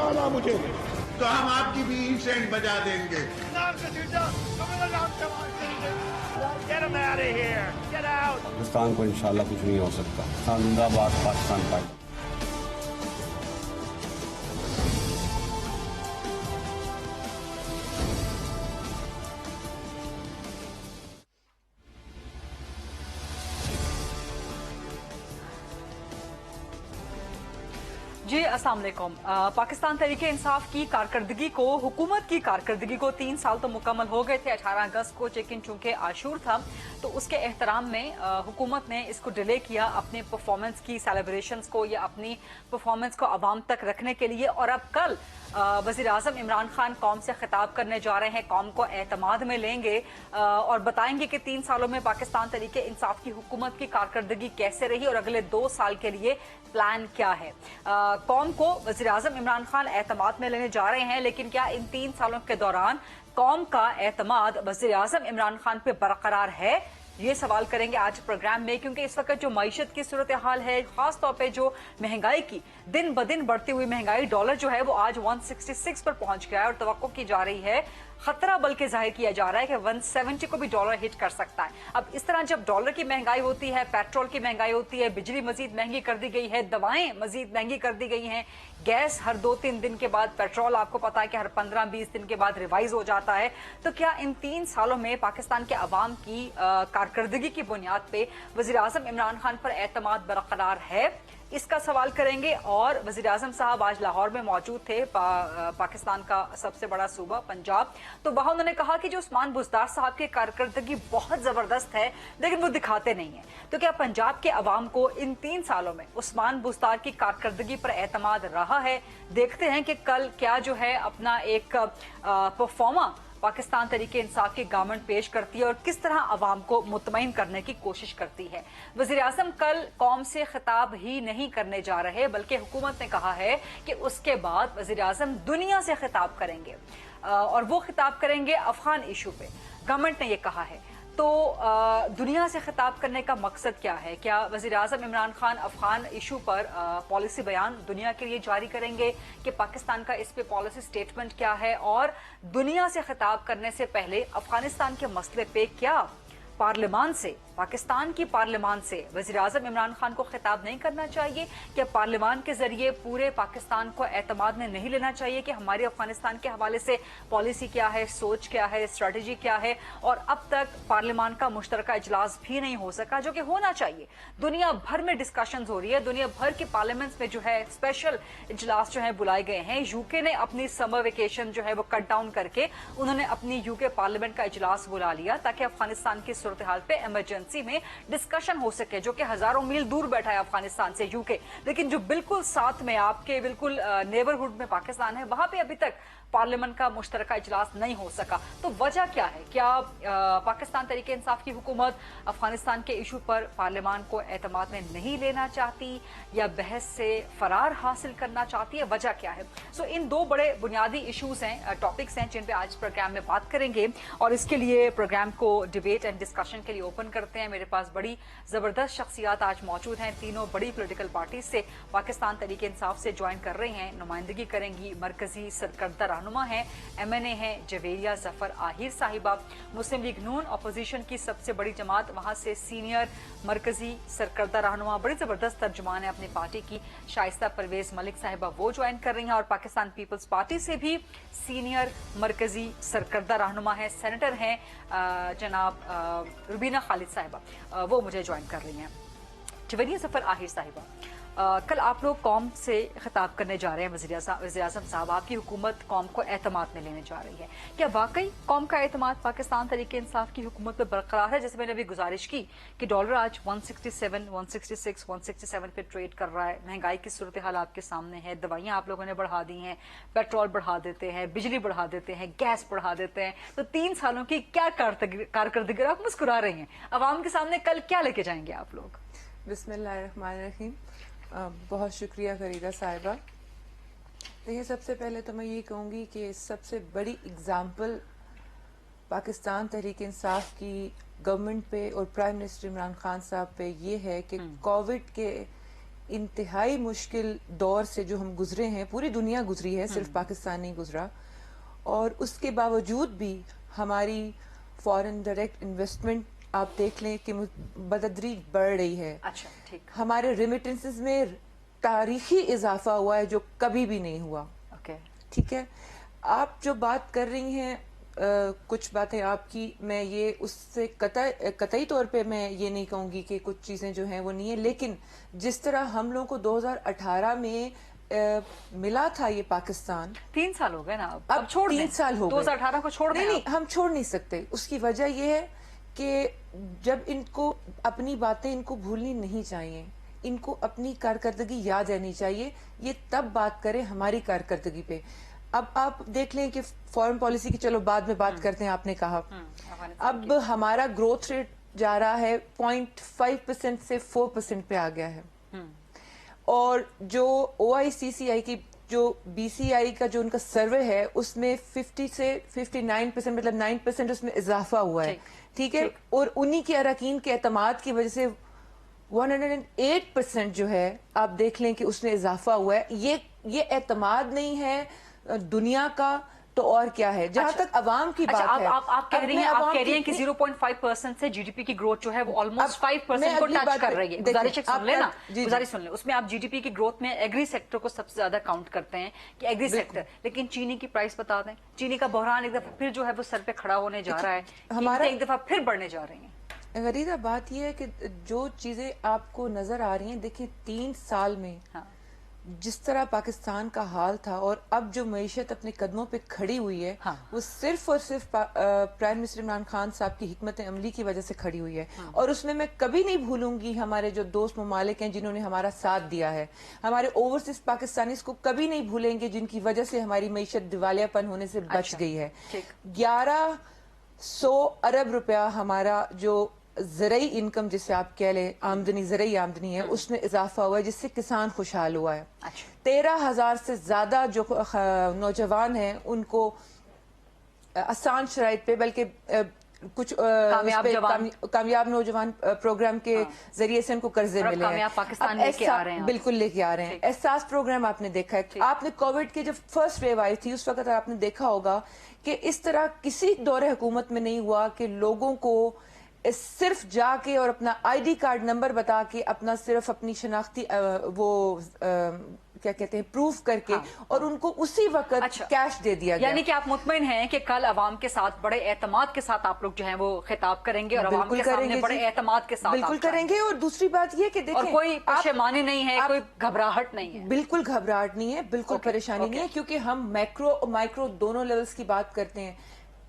भगाना मुझे, तो हम आपकी भी सेंट बजा देंगे। पाकिस्तान को इंशाल्लाह कुछ नहीं हो सकता। जिंदाबाद पाकिस्तान पार्टी। जी अस्सलाम वालेकुम। पाकिस्तान तहरीक इंसाफ की कारकर्दगी को, हुकूमत की कारकर्दगी को 3 साल तो मुकम्मल हो गए थे 18 अगस्त को, लेकिन चूंकि आशूर था तो उसके एहतराम में हुकूमत ने इसको डिले किया अपने परफॉर्मेंस की सेलिब्रेशंस को या अपनी परफॉर्मेंस को आवाम तक रखने के लिए। और अब कल वज़ीर आज़म इमरान खान कौम से खिताब करने जा रहे हैं, कौम को एतमाद में लेंगे और बताएंगे कि 3 सालों में पाकिस्तान तहरीक इंसाफ की हुकूमत की कारकर्दगी कैसे रही और अगले 2 साल के लिए प्लान क्या है। कौम को वज़ीर आज़म इमरान खान एतमाद में लेने जा रहे हैं, लेकिन क्या इन 3 सालों के दौरान कौम का एतमाद वज़ीर आज़म इमरान खान पे बरकरार है, ये सवाल करेंगे आज प्रोग्राम में। क्योंकि इस वक्त जो मईशत की सूरत हाल है, खास तौर पे जो महंगाई की दिन ब दिन बढ़ती हुई महंगाई, डॉलर जो है वो आज 166 पर पहुंच गया है और तवक्को की जा रही है, खतरा बल्कि जाहिर किया जा रहा है कि 170 को भी डॉलर हिट कर सकता है। अब इस तरह जब डॉलर की महंगाई होती है, पेट्रोल की महंगाई होती है, बिजली मजीद महंगी कर दी गई है, दवाएं मजीद महंगी कर दी गई हैं, गैस हर 2-3 दिन के बाद, पेट्रोल आपको पता है कि हर 15-20 दिन के बाद रिवाइज हो जाता है, तो क्या इन 3 सालों में पाकिस्तान के अवाम की कारकर्दगी की बुनियाद पे वज़ीर आज़म इमरान खान पर एतमाद बरकरार है, इसका सवाल करेंगे। और वज़ीर आज़म साहब आज लाहौर में मौजूद थे, पाकिस्तान का सबसे बड़ा सूबा पंजाब, तो वहां उन्होंने कहा कि जो उस्मान बुज़दार साहब की कारकर्दगी बहुत जबरदस्त है लेकिन वो दिखाते नहीं है। तो क्या पंजाब के अवाम को इन 3 सालों में उस्मान बुज़दार की कारकर्दगी पर एतमाद रहा है? देखते हैं कि कल क्या जो है अपना एक परफॉर्मा पाकिस्तान तहरीक इंसाफ की गवर्नमेंट पेश करती है और किस तरह अवाम को मुतमईन करने की कोशिश करती है। वज़ीर आज़म कल कौम से खिताब ही नहीं करने जा रहे, बल्कि हुकूमत ने कहा है कि उसके बाद वज़ीर आज़म दुनिया से खिताब करेंगे और वो खिताब करेंगे अफगान इशू पे। गवर्नमेंट ने ये कहा है, तो दुनिया से खिताब करने का मकसद क्या है? क्या वज़ीर आज़म इमरान खान अफगान इशू पर पॉलिसी बयान दुनिया के लिए जारी करेंगे कि पाकिस्तान का इस पे पॉलिसी स्टेटमेंट क्या है? और दुनिया से खिताब करने से पहले अफगानिस्तान के मसले पे क्या पार्लियामान से, पाकिस्तान की पार्लियामान से वज़ीर आज़म इमरान खान को खिताब नहीं करना चाहिए? क्या पार्लियामान के जरिए पूरे पाकिस्तान को एतमाद में नहीं लेना चाहिए कि हमारी अफगानिस्तान के हवाले से पॉलिसी क्या है, सोच क्या है, स्ट्रेटजी क्या है? और अब तक पार्लियामान का मुश्तरका इजलास भी नहीं हो सका, जो कि होना चाहिए। दुनिया भर में डिस्कशंस हो रही है, दुनिया भर के पार्लियामेंट्स में जो है स्पेशल इजलास जो है बुलाए गए हैं। यूके ने अपनी समर वेकेशन जो है वो कट डाउन करके उन्होंने अपनी यूके पार्लियामेंट का इजलास बुला लिया ताकि अफगानिस्तान की सूरत हाल पे इमरजेंसी में डिस्कशन हो सके, जो कि हजारों मील दूर बैठा है अफगानिस्तान से यूके, लेकिन जो बिल्कुल साथ में आपके बिल्कुल नेबरहुड में पाकिस्तान है, वहां पे अभी तक पार्लियामेंट का मुश्तरका इजलास नहीं हो सका। तो वजह क्या है? क्या पाकिस्तान तहरीक इंसाफ की हुकूमत अफगानिस्तान के इशू पर पार्लियामान को एतमाद में नहीं लेना चाहती या बहस से फरार हासिल करना चाहती है? वजह क्या है? सो इन 2 बड़े बुनियादी इशूज हैं, टॉपिक्स हैं, जिन पे आज प्रोग्राम में बात करेंगे। और इसके लिए प्रोग्राम को डिबेट एंड डिस्कशन के लिए ओपन करते हैं। मेरे पास बड़ी जबरदस्त शख्सियात आज मौजूद हैं, तीनों बड़ी पोलिटिकल पार्टी से पाकिस्तान तहरीक इंसाफ से ज्वाइन कर रहे हैं, नुमाइंदगी करेंगी। मरकजी सरकर्दा रहनुमा है, MNA है जवेरिया जफर आहिर साहिबा, मुस्लिम लीग नून अपोजिशन की सबसे बड़ी जमात, वहां से सीनियर मरकजी सरकर्दा रहनुमा, बड़ी जबरदस्त तर्जुमान है अपनी पार्टी की, शाइस्ता परवेज मलिक साहिबा, वो ज्वाइन कर रही हैं। और पाकिस्तान पीपल्स पार्टी से भी सीनियर मरकजी सरकर्दा रहनुमा है, सेनेटर हैं जनाब रुबीना खालिद साहिबा, वो मुझे ज्वाइन कर रही हैं। जवेरिया जफर आहिर साहिबा, कल आप लोग कौम से खिताब करने जा रहे हैं। वज़ीर आज़म साहब, आपकी हुकूमत कौम को एतमाद में लेने जा रही है, क्या वाकई कौम का एतमाद पाकिस्तान तहरीक इंसाफ की हुकूमत पर बरकरार है? जैसे मैंने अभी गुजारिश की कि डॉलर आज 167, 166, 167 पे ट्रेड कर रहा है, महंगाई की सूरत हाल आपके सामने है, दवाइयाँ आप लोगों ने बढ़ा दी हैं, पेट्रोल बढ़ा देते हैं, बिजली बढ़ा देते हैं, गैस बढ़ा देते हैं, तो 3 सालों की क्या कारकर्दगी? आप मुस्कुरा रहे हैं, अवाम के सामने कल क्या लेके जाएंगे आप लोग? बिस्मिल्लाहिर्रहमानिर्रहीम। बहुत शुक्रिया फरीदा साहिबा। देखिए, सबसे पहले तो मैं ये कहूँगी कि सबसे बड़ी एग्जाम्पल पाकिस्तान तहरीक इंसाफ की गवर्नमेंट पे और प्राइम मिनिस्टर इमरान खान साहब पे ये है कि कोविड के इंतहाई मुश्किल दौर से जो हम गुजरे हैं, पूरी दुनिया गुजरी है, सिर्फ पाकिस्तान नहीं गुजरा, और उसके बावजूद भी हमारी फॉरेन डायरेक्ट इन्वेस्टमेंट आप देख लें कि बतदरीज बढ़ रही है। अच्छा, ठीक। हमारे रेमिटेंसेस में तारीखी इजाफा हुआ है जो कभी भी नहीं हुआ। ओके, ठीक है। आप जो बात कर रही हैं, कुछ बातें आपकी, मैं ये उससे कतई तौर पे मैं ये नहीं कहूंगी कि कुछ चीजें जो हैं वो नहीं है, लेकिन जिस तरह हम लोगों को 2018 में मिला था ये पाकिस्तान, 3 साल हो गए ना, अब छोड़ 3 साल हो गए। 2018 को छोड़ दें। नहीं, हम छोड़ नहीं सकते। उसकी वजह ये है कि जब इनको अपनी बातें इनको भूलनी नहीं चाहिए, इनको अपनी कारकर्दगी याद रहनी चाहिए। ये तब बात करें हमारी कारकर्दगी पे। अब आप देख लें कि फॉरेन पॉलिसी की चलो बाद में बात करते हैं, आपने कहा अब हमारा ग्रोथ रेट जा रहा है 0.5% से 4% पे आ गया है, और जो OICCI की जो BCI का जो उनका सर्वे है उसमें 50 से 59%, मतलब 9% उसमें इजाफा हुआ है। ठीक है। और उन्हीं के अरकान के एतमाद की वजह से 108% जो है आप देख लें कि उसमें इजाफा हुआ है। ये एतमाद नहीं है दुनिया का तो और क्या है, जहां तक अवाम की बात है। आप कह रही हैं कि 0.5% से जीडीपी की ग्रोथ जो है वो ऑलमोस्ट 5% को टच कर रही है। गुजारिश सुन लेना, गुजारिश सुन ले। उसमें आप जीडीपी की ग्रोथ में एग्री सेक्टर को सबसे ज्यादा काउंट करते हैं कि एग्री सेक्टर, लेकिन चीनी की प्राइस बता दें, चीनी का बहरान एक दफा फिर जो है वो सर पे खड़ा होने जा रहा है, हमारा एक दफा फिर बढ़ने जा रही है। गरीदा बात यह है कि जो चीजें आपको नजर आ रही हैं, देखिए 3 साल में जिस तरह पाकिस्तान का हाल था और अब जो मईशत अपने कदमों पे खड़ी हुई है, वो सिर्फ और सिर्फ प्राइम मिनिस्टर इमरान खान साहब की हिकमत अमली की वजह से खड़ी हुई है। और उसमें मैं कभी नहीं भूलूंगी हमारे जो दोस्त ममालिक हैं जिन्होंने हमारा साथ दिया है, हमारे ओवरसीज पाकिस्तानीज को कभी नहीं भूलेंगे जिनकी वजह से हमारी मईशत दिवालियापन होने से बच गई है। 1100 अरब रुपया हमारा जो ज़रई इनकम जिसे आप कह लें, आमदनी, ज़रई आमदनी है, उसमें इजाफा हुआ है जिससे किसान खुशहाल हुआ है। 13,000 से ज्यादा जो नौजवान हैं उनको आसान शराइत पे, बल्कि कुछ कामयाब नौजवान प्रोग्राम के जरिए से उनको कर्जे मिले हैं, पाकिस्तान लेके आ रहे हैं। बिल्कुल लेके आ रहे हैं। एहसास प्रोग्राम आपने देखा है, आपने कोविड की जब फर्स्ट वेव आई थी उस वक्त आपने देखा होगा कि इस तरह किसी दौरे हुकूमत में नहीं हुआ कि लोगों को सिर्फ जाके और अपना आईडी कार्ड नंबर बता के अपना सिर्फ अपनी शनाख्ती क्या कहते हैं प्रूफ करके और उनको उसी वक्त कैश दे दिया गया। यानी कि आप मुतमईन हैं कि कल अवाम के साथ बड़े एतमाद के साथ आप लोग जो हैं वो खिताब करेंगे और अवाम के सामने बड़े एतमाद के साथ बिल्कुल करेंगे। और दूसरी बात ये कि देखिए, और कोई परेशानी नहीं है, कोई घबराहट नहीं है, बिल्कुल घबराहट नहीं है, बिल्कुल परेशानी नहीं है, क्योंकि हम मैक्रो और माइक्रो दोनों लेवल्स की बात करते हैं।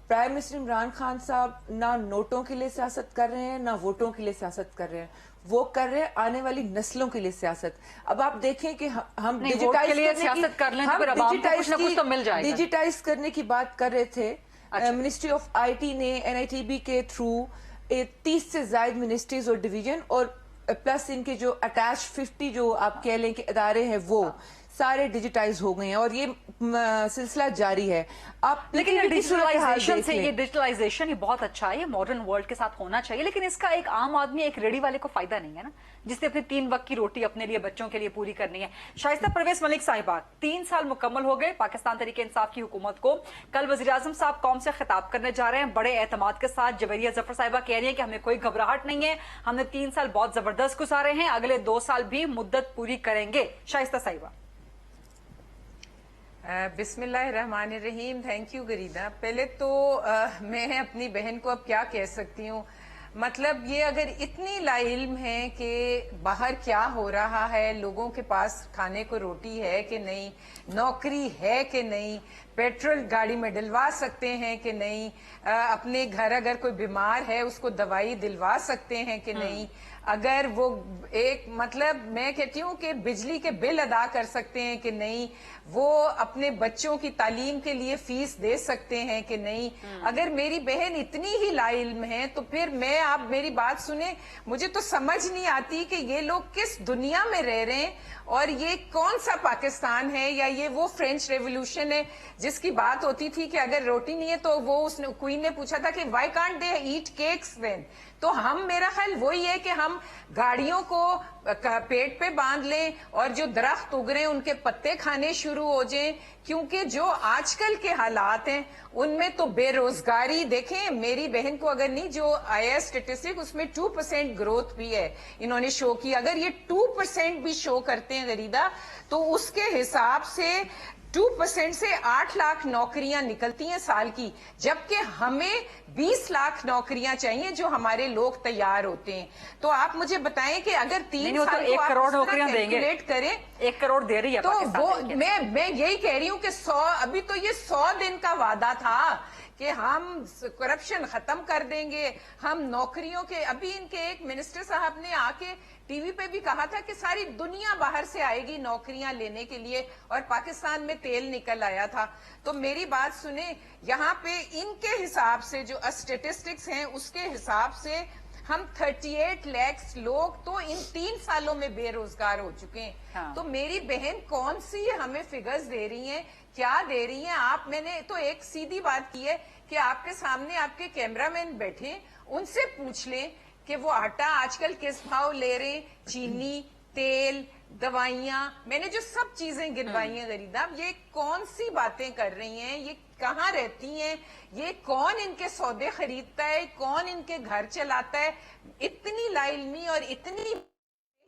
प्राइम मिनिस्टर इमरान खान साहब ना नोटों के लिए सियासत कर रहे हैं, ना वोटों के लिए सियासत कर रहे हैं, वो कर रहे हैं आने वाली नस्लों के लिए सियासत। अब आप देखें कि हम डिजिटाइज करने की बात कर रहे थे। मिनिस्ट्री ऑफ IT ने NITB के थ्रू 30 से ज्यादा मिनिस्ट्रीज और डिवीजन और प्लस इनके जो अटैच 50 जो आप कह लें कि इदारे हैं वो सारे डिजिटाइज हो गए हैं और ये सिलसिला जारी है। आप लेकिन डिजिटलाइजेशन ये बहुत अच्छा है, ये मॉडर्न वर्ल्ड के साथ होना चाहिए, लेकिन इसका एक आम आदमी, एक रेडी वाले को फायदा नहीं है ना, जिसने अपनी 3 वक्त की रोटी अपने लिए, बच्चों के लिए पूरी करनी है। शाइस्ता परवेज मलिक साहिबा, 3 साल मुकम्मल हो गए पाकिस्तान तहरीक इंसाफ की हुकूमत को। कल वज़ीर आज़म साहब कौम से खिताब करने जा रहे हैं बड़े एतमाद के साथ। जवेरिया जफर साहिबा कह रही है कि हमें कोई घबराहट नहीं है, हमने 3 साल बहुत जबरदस्त गुजारे हैं, अगले 2 साल भी मुद्दत पूरी करेंगे। शाइस्ता साहिबा। बिस्मिल्लाहिर्रहमानिर्रहीम। Thank you Gharida. पहले तो मैं अपनी बहन को अब क्या कह सकती हूँ, मतलब ये अगर इतनी लाइल्म है कि बाहर क्या हो रहा है, लोगों के पास खाने को रोटी है कि नहीं, नौकरी है कि नहीं, पेट्रोल गाड़ी में डलवा सकते हैं कि नहीं, अपने घर अगर कोई बीमार है उसको दवाई दिलवा सकते हैं कि नहीं, अगर वो एक मतलब मैं कहती हूँ कि बिजली के बिल अदा कर सकते हैं कि नहीं, वो अपने बच्चों की तालीम के लिए फीस दे सकते हैं कि नहीं। अगर मेरी बहन इतनी ही लाइल्म है तो फिर मैं, आप मेरी बात सुने, मुझे तो समझ नहीं आती कि ये लोग किस दुनिया में रह रहे हैं और ये कौन सा पाकिस्तान है, या ये वो फ्रेंच रेवोल्यूशन है जिसकी बात होती थी कि अगर रोटी नहीं है तो वो उसने क्वीन ने पूछा था कि why can't they eat cakes then. तो हम, मेरा ख्याल वही है कि हम हम गाड़ियों को पेट पे बांध लें और जो दरख्त उग रहे हैं उनके पत्ते खाने शुरू हो जाएं, क्योंकि जो आजकल के हालात हैं उनमें तो बेरोजगारी देखें। मेरी बहन को अगर नहीं, जो आया स्टेटिस्टिक उसमें 2% ग्रोथ भी है इन्होंने शो की, अगर ये 2% भी शो करते हैं गरीदा, तो उसके हिसाब से 2% से 8 लाख नौकरियां निकलती हैं साल की, जबकि हमें 20 लाख नौकरियां चाहिए जो हमारे लोग तैयार होते हैं। तो आप मुझे बताएं कि अगर 3 साल को 1 करोड़ आप नौकरियां देंगे, कैलकुलेट करें, 1 करोड़ दे रही है तो पाकिस्तान वो तरीके। मैं यही कह रही हूं कि 100, अभी तो ये 100 दिन का वादा था कि हम करप्शन खत्म कर देंगे, हम नौकरियों के, अभी इनके एक मिनिस्टर साहब ने आके टीवी पे भी कहा था कि सारी दुनिया बाहर से आएगी नौकरियां लेने के लिए, और पाकिस्तान में तेल निकल आया था। तो मेरी बात सुने, यहाँ पे इनके हिसाब से जो स्टेटिस्टिक्स हैं उसके हिसाब से हम 38 लाख लोग तो इन 3 सालों में बेरोजगार हो चुके हैं। हाँ। तो मेरी बहन कौन सी हमें फिगर्स दे रही हैं, क्या दे रही हैं आप? मैंने तो एक सीधी बात की है कि आपके सामने आपके कैमरामैन बैठे, उनसे पूछ लें कि वो आटा आजकल किस भाव ले रहे, चीनी, तेल, दवाइयां, मैंने जो सब चीजें गिनवाई हैं गरीदा, ये कौन सी बातें कर रही हैं, ये कहाँ रहती हैं, ये कौन इनके सौदे खरीदता है, कौन इनके घर चलाता है? इतनी लाइल्मी और इतनी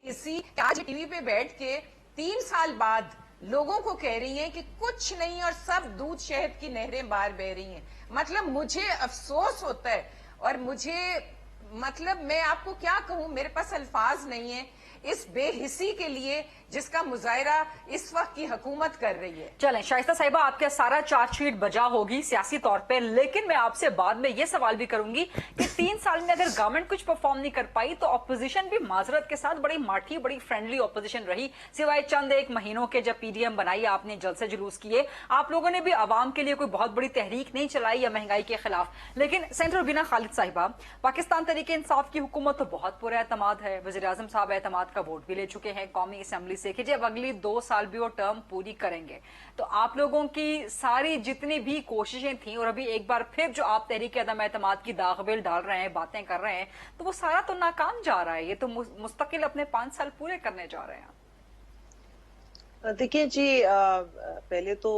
इसी आज टीवी पे बैठ के 3 साल बाद लोगों को कह रही हैं कि कुछ नहीं और सब दूध शहद की नहरें बाहर बह रही हैं। मतलब मुझे अफसोस होता है, और मुझे मतलब मैं आपको क्या कहूं, मेरे पास अल्फाज नहीं है इस बेहिसी के लिए जिसका मुजाहरा इस वक्त की हुकूमत कर रही है। चलें शाइस्ता साहिबा, आपका सारा चार्जशीट बजा होगी सियासी तौर पे, लेकिन मैं आपसे बाद में ये सवाल भी करूंगी कि 3 साल में अगर गवर्नमेंट कुछ परफॉर्म नहीं कर पाई तो ऑपोजिशन भी माजरत के साथ बड़ी माठी, बड़ी फ्रेंडली ऑपोजिशन रही, सिवाय चंद एक महीनों के जब पीडीएम बनाई, आपने जलसे जुलूस किए, आप लोगों ने भी आवाम के लिए कोई बहुत बड़ी तहरीक नहीं चलाई या महंगाई के खिलाफ। लेकिन सेंटर बिना खालिद साहिबा, पाकिस्तान तहरीक इंसाफ की हुकूमत तो बहुत पूरा एतमाद है, वज़ीर आज़म साहब एतमाद का वोट भी ले चुके हैं कौमी असम्बली से कि जब अगली 2 साल भी वो टर्म पूरी करेंगे, तो आप लोगों की सारी जितनी भी कोशिशें थी, और अभी एक बार फिर जो आप तहरीक अदम एतमाद की दागबिल डाल रहे हैं, बातें कर रहे हैं, तो वो सारा तो नाकाम जा रहा है। ये तो मुस्तकिल अपने 5 साल पूरे करने जा रहे हैं। देखिए जी, पहले तो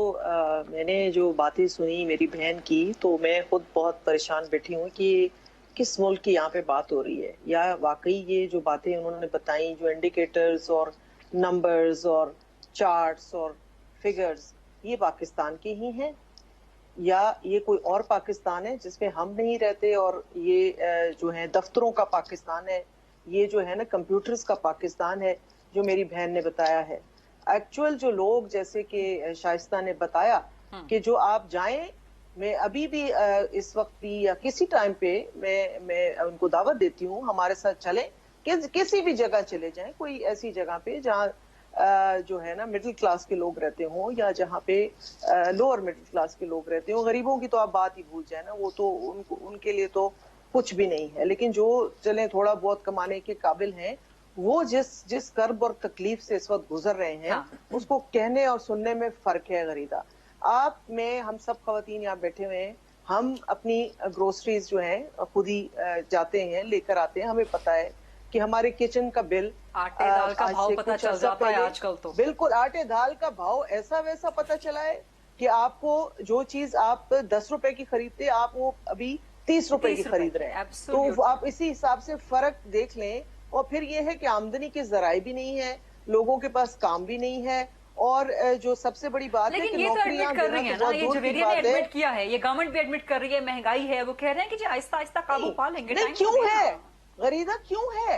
मैंने जो बातें सुनी मेरी बहन की, तो मैं खुद बहुत परेशान बैठी हूँ कि किस मुल्क की यहाँ पे बात हो रही है, या वाकई ये जो बातें उन्होंने बताई, जो इंडिकेटर्स और नंबर्स और चार्ट्स और फिगर्स, ये पाकिस्तान के ही हैं, या ये कोई और पाकिस्तान है जिसमें हम नहीं रहते, और ये जो है दफ्तरों का पाकिस्तान है, ये जो है ना कंप्यूटर्स का पाकिस्तान है जो मेरी बहन ने बताया है। एक्चुअल जो लोग, जैसे कि शाइस्ता ने बताया कि जो आप जाएं, मैं अभी भी इस वक्त भी या किसी टाइम पे मैं उनको दावत देती हूँ हमारे साथ चलें, किसी भी जगह चले जाएं, कोई ऐसी जगह पे जहाँ जो है ना मिडिल क्लास के लोग रहते हों, या जहाँ पे लोअर मिडिल क्लास के लोग रहते हों। गरीबों की तो आप बात ही भूल जाए ना, वो तो उनके लिए तो कुछ भी नहीं है। लेकिन जो चले थोड़ा बहुत कमाने के काबिल हैं, वो जिस कर्ब और तकलीफ से इस वक्त गुजर रहे हैं, उसको कहने और सुनने में फर्क है गरीदा। हम सब खवातीन यहाँ बैठे हुए हैं, हम अपनी ग्रोसरीज जो हैं खुद ही जाते हैं, लेकर आते हैं। हमें पता है कि हमारे किचन का बिल, आटे दाल का भाव पता चल जाता है आजकल तो। बिल्कुल, आटे दाल का भाव ऐसा वैसा पता चला है कि आपको जो चीज आप 10 रुपए की खरीदते, आप वो अभी 30 रुपए की खरीद रहे हैं। तो आप इसी हिसाब से फर्क देख लें। और फिर ये है कि आमदनी के जराए भी नहीं है, लोगों के पास काम भी नहीं है, और जो सबसे बड़ी बात है कि नौकरियां कर रही है ना, ये जवेरिया ने एडमिट किया है, ये गवर्नमेंट भी एडमिट कर रही है, महंगाई है, वो कह रहे हैं कि जी आहिस्ता आहिस्ता काबू पा लेंगे। क्यों है गरीदा, क्यों है,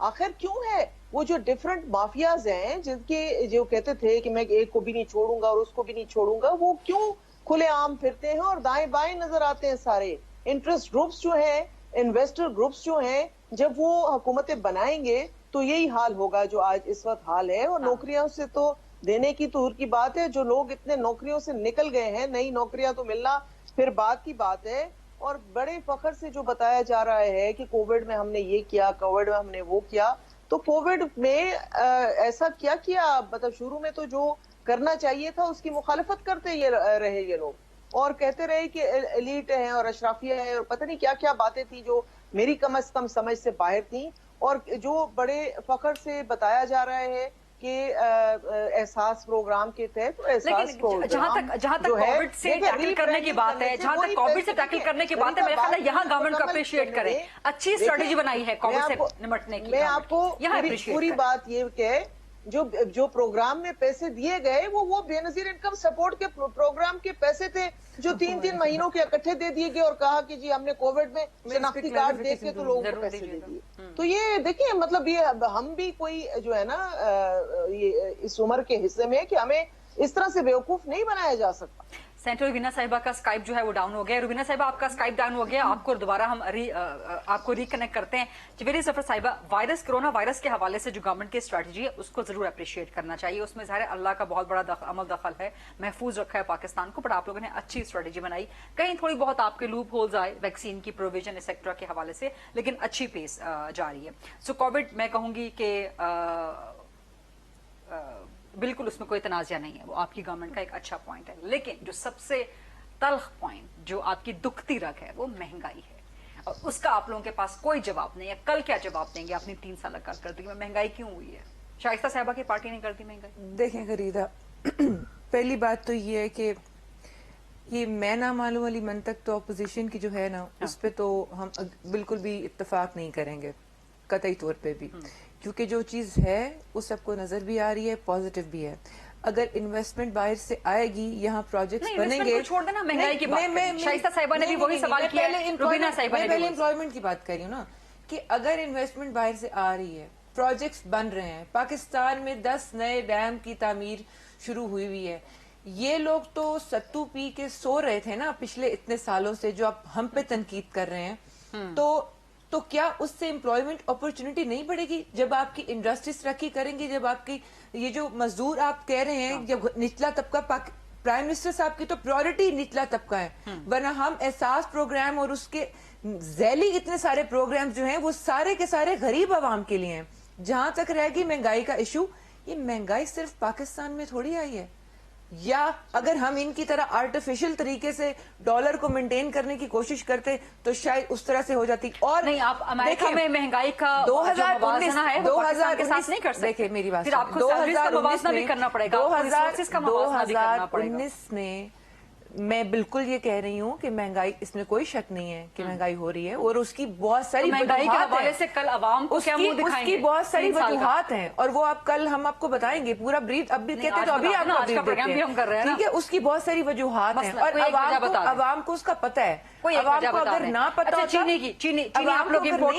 आखिर क्यों है? वो जो डिफरेंट माफियाज हैं, जिनके जो कहते थे कि मैं एक को भी नहीं छोड़ूंगा और उसको भी नहीं छोड़ूंगा, वो क्यों खुलेआम फिरते हैं और दाएं बाएं नजर आते हैं सारे? इंटरेस्ट ग्रुप्स जो है, इन्वेस्टर ग्रुप्स जो हैं, जब वो हुकूमतें बनाएंगे तो यही हाल होगा जो आज इस वक्त हाल है। और नौकरियों से तो देने की तो दूर की बात है, जो लोग इतने नौकरियों से निकल गए हैं, नई नौकरियां तो मिलना फिर बात की बात है। और बड़े फख्र से जो बताया जा रहा है कि कोविड में हमने ये किया, कोविड में हमने वो किया, तो कोविड में ऐसा क्या किया? मतलब शुरू में तो जो करना चाहिए था उसकी मुखालफत करते ये रहे ये लोग, और कहते रहे कि एलीट है और अशराफिया है और पता नहीं क्या क्या बातें थी जो मेरी कम से कम समझ से बाहर थी। اور جو بڑے فخر سے بتایا جا رہا ہے کہ احساس پروگرام کے تحت احساس جہاں تک کووڈ سے ٹیکل کرنے کی بات ہے، جہاں تک کووڈ سے ٹیکل کرنے کی بات ہے، میرے خیال ہے یہاں گورنمنٹ کو اپریشیٹ کریں، اچھی اسٹریٹجی بنائی ہے کووڈ سے نمٹنے کی. میں آپ کو پوری بات یہ کہ جو پروگرام میں پیسے دیے گئے وہ بے نظیر انکم سپورٹ کے پروگرام کے پیسے تھے جو 3 مہینوں کے اکٹھے دے دیے گئے اور کہا کہ جی ہم نے کووڈ میں شناختی کارڈ دے کے تو لوگوں کو پیسے دے دیے. تو یہ دیکھیں مطلب یہ ہم بھی کوئی جو ہے نا اس عمر کے حصے میں کہ ہمیں اس طرح سے بیوقوف نہیں بنایا جا سکتا. سینٹر روبینہ صاحبہ کا اسکائپ جو ہے وہ ڈاؤن ہو گیا. روبینہ صاحبہ آپ کا اسکائپ ڈاؤن ہو گیا، آپ کو دوبارہ ہم آپ کو ریکنیکٹ کرتے ہیں. جویریہ ظفر صاحبہ، کرونا وائرس کے حوالے سے جو گورنمنٹ کی اسٹریٹجی ہے اس کو ضرور اپریشیٹ کرنا چاہیے. اس میں ظاہر اللہ کا بہت بڑا عمل دخل ہے، محفوظ رکھا ہے پاکستان کو، بٹ آپ لوگوں نے اچھی اسٹریٹجی بنائی. کہیں تھوڑی بہت آپ کے لوپ ہولز آئے ویکسین کی پروویژن ایکسیکٹرا کے حوالے سے، لیکن اچھی پیس جاری ہے. سو کووڈ میں کہوں گی کہ بالکل اس میں کوئی تنازع نہیں ہے، وہ آپ کی گورنمنٹ کا ایک اچھا پوائنٹ ہے. لیکن جو سب سے تلخ پوائنٹ جو آپ کی دکھتی رگ ہے وہ مہنگائی ہے، اور اس کا آپ لوگوں کے پاس کوئی جواب نہیں ہے. کل کیا جواب دیں گے اپنی 3 سالہ کارکردگی میں مہنگائی کیوں ہوئی ہے؟ شائستہ صاحبہ کی پارٹی نہیں کرتی مہنگائی. دیکھیں غریدہ، پہلی بات تو یہ ہے کہ یہ میں نہ معلوم والی منطق تو اپوزیشن کی جو ہے نا اس پہ تو ہم بالکل بھی اتفاق نہیں کریں گے قطعی طور پہ بھی، کیونکہ جو چیز ہے وہ سب کو نظر بھی آ رہی ہے، پازیٹیو بھی ہے. اگر انویسٹمنٹ باہر سے آئے گی، یہاں پروجیکٹس بنیں گے. چھوڑ دینا، مہنگائی کی بات شائستہ صاحبہ نے بھی وہی سوال کیا ہے، روبینہ صاحبہ نے بھی پہلے امپلائمنٹ کی بات کر رہی ہوں نا، کہ اگر انویسٹمنٹ باہر سے آ رہی ہے، پروجیکٹس بن رہے ہیں، پاکستان میں 10 نئے ڈیم کی تعمیر شروع ہوئی ہے. یہ لوگ تو ستو پی کے سو رہے تھے نا پچھلے اتنے سالوں سے، جو آپ ہم پہ تنقید کر رہے ہیں. تو کیا اس سے امپلائمنٹ اپرچونٹی نہیں بڑھے گی جب آپ کی انڈسٹریز ترقی کریں گی؟ جب آپ کی یہ جو مزدور آپ کہہ رہے ہیں، جب نچلا طبقہ، پرائم منسٹر صاحب کی تو پرائورٹی نچلا طبقہ ہے، ورنہ ہم احساس پروگرام اور اس کے ذیلی اتنے سارے پروگرام جو ہیں وہ سارے کے سارے غریب عوام کے لیے ہیں. جہاں تک رہے گی مہنگائی کا ایشو، یہ مہنگائی صرف پاکستان میں تھوڑی آئی ہے، یا اگر ہم ان کی طرح آرٹیفیشل طریقے سے ڈالر کو مینٹین کرنے کی کوشش کرتے تو شاید اس طرح سے ہو جاتی. اور نہیں، آپ امریکہ میں مہنگائی کا جو موازنہ ہے وہ پاکستان کے ساتھ نہیں کر سکتے. دیکھیں میری بات، پھر آپ کو سیلریز کا موازنہ بھی کرنا پڑے گا، 2019 میں میں بالکل یہ کہہ رہی ہوں کہ مہنگائی، اس میں کوئی شک نہیں ہے کہ مہنگائی ہو رہی ہے، اور اس کی بہت ساری مہنگائی کے حوالے سے کل عوام کو کیا منہ دکھائیں گے؟ اس کی بہت ساری وجوہات ہیں، اور وہ آپ کل ہم آپ کو بتائیں گے پورا بریف. اب بھی کہتے تو ابھی آپ کا بریف دیتے ہیں، ٹھیک ہے؟ اس کی بہت ساری وجوہات ہیں، اور عوام کو اس کا پتہ ہے. عوام کو اگر نہ پتا ہوتا، چینی آپ لوگ امپورٹ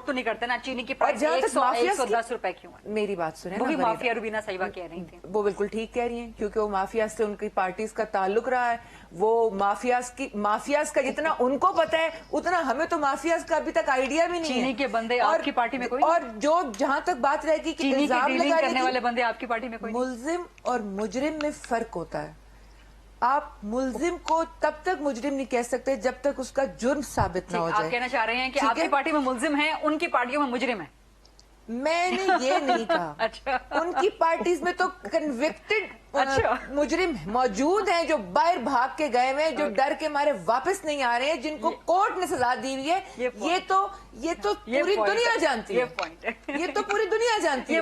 تو نہیں کرتے نا، چینی کی پرائس 110 روپے کیوں ہے؟ میری بات سنیں، وہی مافیا روبینہ صاحبہ کہہ رہی تھی. وہ بالکل ٹھیک کہہ رہی ہیں، کیونکہ وہ مافیا سے ان کی پارٹیز کا تعلق رہا ہے. وہ مافیاز کا جتنا ان کو پتا ہے اتنا ہمیں تو مافیاز کا ابھی تک آئیڈیا بھی نہیں ہے. چینی کے بندے آپ کی پارٹی میں کوئی؟ اور جو جہاں تک بات رہے گی کہ الزام کرنے والے بندے آپ کی پارٹی میں کوئی؟ ملزم اور مجرم میں فرق ہوتا ہے. آپ ملزم کو تب تک مجرم نہیں کہہ سکتے جب تک اس کا جرم ثابت نہ ہو جائے. آپ کہنا چاہ رہے ہیں کہ آپ کی پارٹی میں ملزم ہیں، ان کی پارٹیوں میں مجرم ہیں؟ میں نے یہ نہیں کہا. ان کی پارٹیز میں تو کنوکٹڈ مجرم موجود ہیں جو باہر بھاگ کے گئے ہوئے، جو ڈر کے مارے واپس نہیں آ رہے ہیں، جن کو کورٹ نے سزا دی ہوئی ہے. یہ تو پوری دنیا جانتی ہے، یہ تو پوری دنیا جانتی ہے.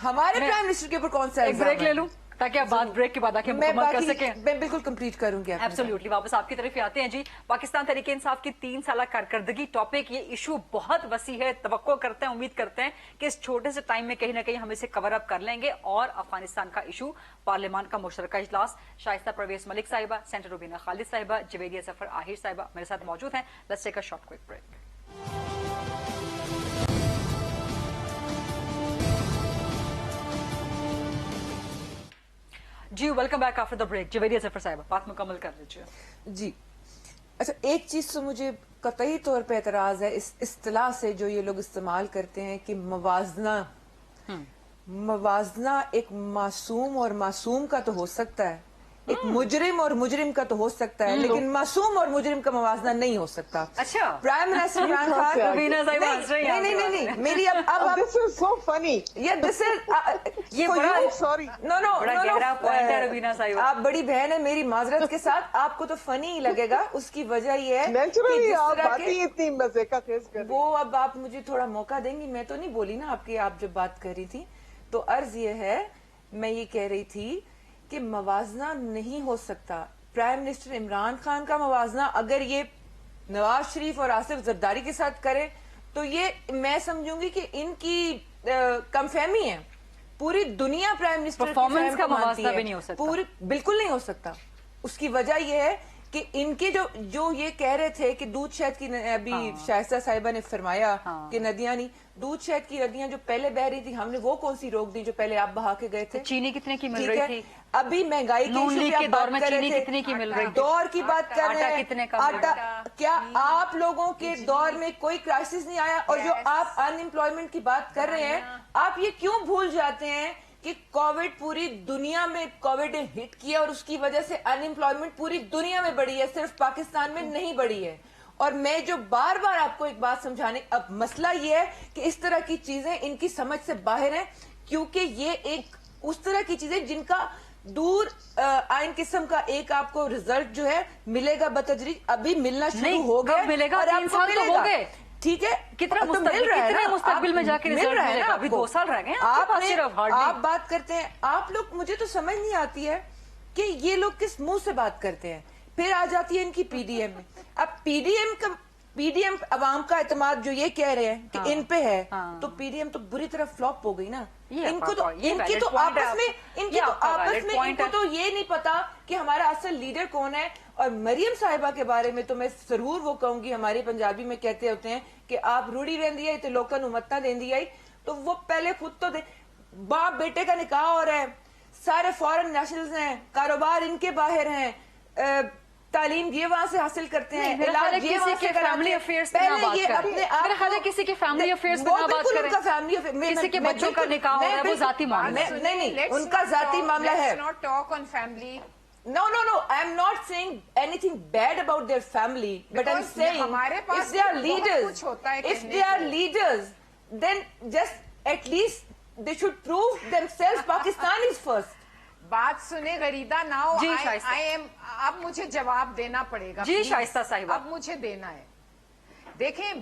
ہمارے پرائم منسٹر کے اوپر کون سا الزام ہے؟ بریک لے لوں تاکہ آپ بات بریک کے بعد آ کے مکمل کر سکیں. میں بالکل کمپلیٹ کروں گی. ایبسلیوٹلی. واپس آپ کی طرف ہی آتے ہیں. جی، پاکستان تحریک انصاف کی 3 سالہ کارکردگی ٹاپک، یہ ایشو بہت وسیع ہے. توقع کرتے ہیں، امید کرتے ہیں کہ اس چھوٹے سے ٹائم میں کہیں نہ کہیں ہم اسے کور اپ کر لیں گے. اور افغانستان کا ایشو، پارلیمان کا مشترکہ اجلاس، شائستہ پرویز ملک صاحبہ، سینٹر روبینہ خالد صاحبہ، جویریہ ظفر آہیر صاحبہ میرے ساتھ موجود ہیں. Let's take a short quick break. جی، welcome back after the break. Javeria Zafar صاحبہ، بات مکمل کر لیجیے. جی اچھا، ایک چیز تو مجھے قطعی طور پہ اعتراض ہے اس اصطلاح سے جو یہ لوگ استعمال کرتے ہیں کہ موازنہ ایک معصوم اور معصوم کا تو ہو سکتا ہے، एक मुजरिम और मुजरिम का तो हो सकता है, लेकिन मासूम और मुजरिम का मवाजना नहीं हो सकता। अच्छा, प्राइम मिनिस्टर इमरान खान, रवीना साहिबा हंस रही हैं नहीं, मेरी अब This is so funny. This is ये बड़ा Sorry. नो बड़ा गहरा पॉइंट है रवीना साहिबा। आप बड़ी बहन है मेरी, माजरत के साथ आपको तो फनी ही लगेगा, उसकी वजह ये है कि Naturally, जिस आप तरह बातें के इतनी मजे का तेज कर रही वो, अब आप मुझे थोड़ा मौका देंगी, मैं तो नहीं बोली ना आपकी, आप जब बात कर रही थी तो अर्ज ये है, मैं ये कह रही थी कि मवाजना नहीं हो सकता। प्राइम मिनिस्टर इमरान खान का मवाजना अगर ये नवाज शरीफ और आसिफ जरदारी के साथ करे तो ये मैं समझूंगी कि इनकी कमफहमी है। पूरी दुनिया प्राइम मिनिस्टर की परफॉर्मेंस फहम का को मानती मवाजना है। भी नहीं हो सकता। पूरी बिल्कुल नहीं हो सकता। उसकी वजह यह है कि इनके जो ये कह रहे थे कि दूध शहद की अभी शाइस्ता साहिबा ने फरमाया कि नदियां नहीं, दूध शहद की नदियां जो पहले बह रही थी, हमने वो कौन सी रोक दी जो पहले आप बहा के गए थे? चीनी कितने की मिल ठीक रही है? थी? अभी महंगाई के नून इशू लीग पे के आप दौर बात में कर रहे चीनी थे, कितने की मिल रही थी? दौर की बात कर रहे आटा हैं, कितने का मिल रहा आटा क्या आप लोगों के दौर में कोई क्राइसिस नहीं आया? और जो आप अनएम्प्लॉयमेंट की बात कर रहे हैं, आप ये क्यों भूल जाते हैं कि कोविड पूरी दुनिया में कोविड ने हिट किया और उसकी वजह से अनएम्प्लॉयमेंट पूरी दुनिया में बढ़ी है, सिर्फ पाकिस्तान में नहीं बढ़ी है। और मैं जो बार बार आपको एक बात समझाने, अब मसला ये है कि इस तरह की चीजें इनकी समझ से बाहर हैं, क्योंकि ये एक उस तरह की चीजें जिनका दूर आइन किस्म का एक आपको रिजल्ट जो है मिलेगा बतदरीज, अभी मिलना शुरू नहीं, हो गया कब मिलेगा? और 3 आपको साल तो हो मिलेगा। गए। ठीक है, कितना तो मुस्तकबिल, मिल रहा है कितने ना? मुस्तकबिल में जाके मिल रिजल्ट रहा है मिलेगा? ना अभी आपको। 2 साल रह गए हैं आपके पास सिर्फ, hardly। आप बात करते हैं, आप लोग, मुझे तो समझ नहीं आती है कि ये लोग किस मुंह से बात करते हैं। फिर आ जाती है इनकी पीडीएम में। अब पीडीएम अवाम का एतमाद जो ये कह रहे हैं कि इन पे है, तो पीडीएम तो बुरी तरह फ्लॉप हो गई ना। इनको तो आपस में इनको तो ये नहीं पता कि हमारा असल लीडर कौन है। और मरियम साहिबा के बारे में तो मैं जरूर वो कहूंगी, हमारी पंजाबी में कहते होते हैं कि आप रूढ़ी रहंदी आई तो लोगों को मत्ता देंदी आई, तो वो पहले खुद तो दे। बाप बेटे का निकाह हो रहा है, सारे फॉरेन नेशनल्स हैं, कारोबार इनके बाहर हैं, तालीम ये वहां से हासिल करते हैं, इलाज ये वहां से फैमिली अफेयर्स पहले ये अपने आप किसी के फैमिली अफेयर्स वो बिल्कुल उनका फैमिली किसी के बच्चों का निकाह हो रहा है, वो जाती मामला है। नहीं, उनका जाती मामला है। Let's not talk on family. No, I am not saying anything bad about their family, but I'm Because saying हमारे पास if they are बहुत leaders, कुछ होता है if कहने they are को। leaders, then just at least they should prove themselves. Pakistan is first. बात सुने Gharida, now जी, शाइस्ता। आई एम, अब मुझे जवाब देना पड़ेगा। जी, please। शाइस्ता साहिबा। अब मुझे देना है। देखें,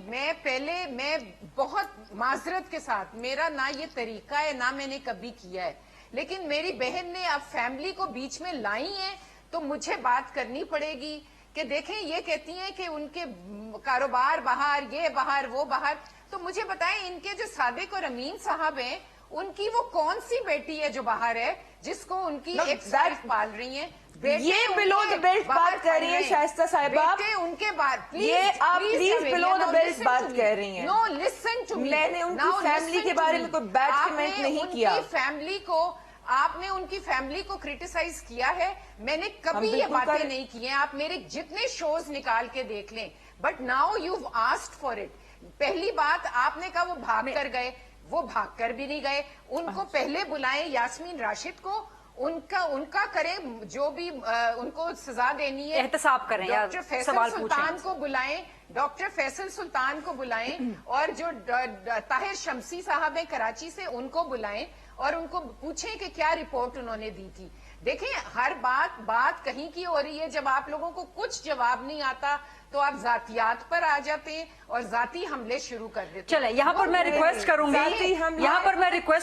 मैं बहुत माजरत के साथ, मेरा ना ये तरीका है, ना मैंने कभी किया है, लेकिन मेरी बहन ने अब फैमिली को बीच में लाई है, तो मुझे बात करनी पड़ेगी कि देखें, ये कहती हैं कि उनके कारोबार बाहर, ये बाहर, वो बाहर, तो मुझे बताएं, इनके जो सादिक और अमीन साहब हैं, उनकी वो कौन सी बेटी है जो बाहर है, जिसको उनकी एक वाइफ पाल रही है? ये below the belt बात कर रही है शाइस्ता साहिबा। बेटे उनके बाद, ये आप प्लीज below the belt बात कह रही हैं। No, listen to me. मैंने उनकी फैमिली के बारे में कोई बैड कमेंट नहीं किया। आपने उनकी फैमिली को क्रिटिसाइज किया है, मैंने कभी ये बातें नहीं की हैं। आप मेरे जितने शोज निकाल के देख लें, but now you asked for it. पहली बात, आपने कहा वो भाग कर गए, वो भाग कर भी नहीं गए। उनको पहले बुलाएं, यास्मीन राशिद को, उनका करें जो भी उनको सजा देनी है, एहतसाब करें, डॉक्टर फैसल सुल्तान को बुलाएं, डॉक्टर फैसल सुल्तान को बुलाएं, और जो ताहिर शमसी साहब हैं कराची से, उनको बुलाएं और उनको पूछें कि क्या रिपोर्ट उन्होंने दी थी। देखें, हर बात कहीं की हो रही है। जब आप लोगों को कुछ जवाब नहीं आता तो आप जातियात पर आ जाते हैं और जाती हमले शुरू कर देते हैं। चले, यहाँ पर मैं रिक्वेस्ट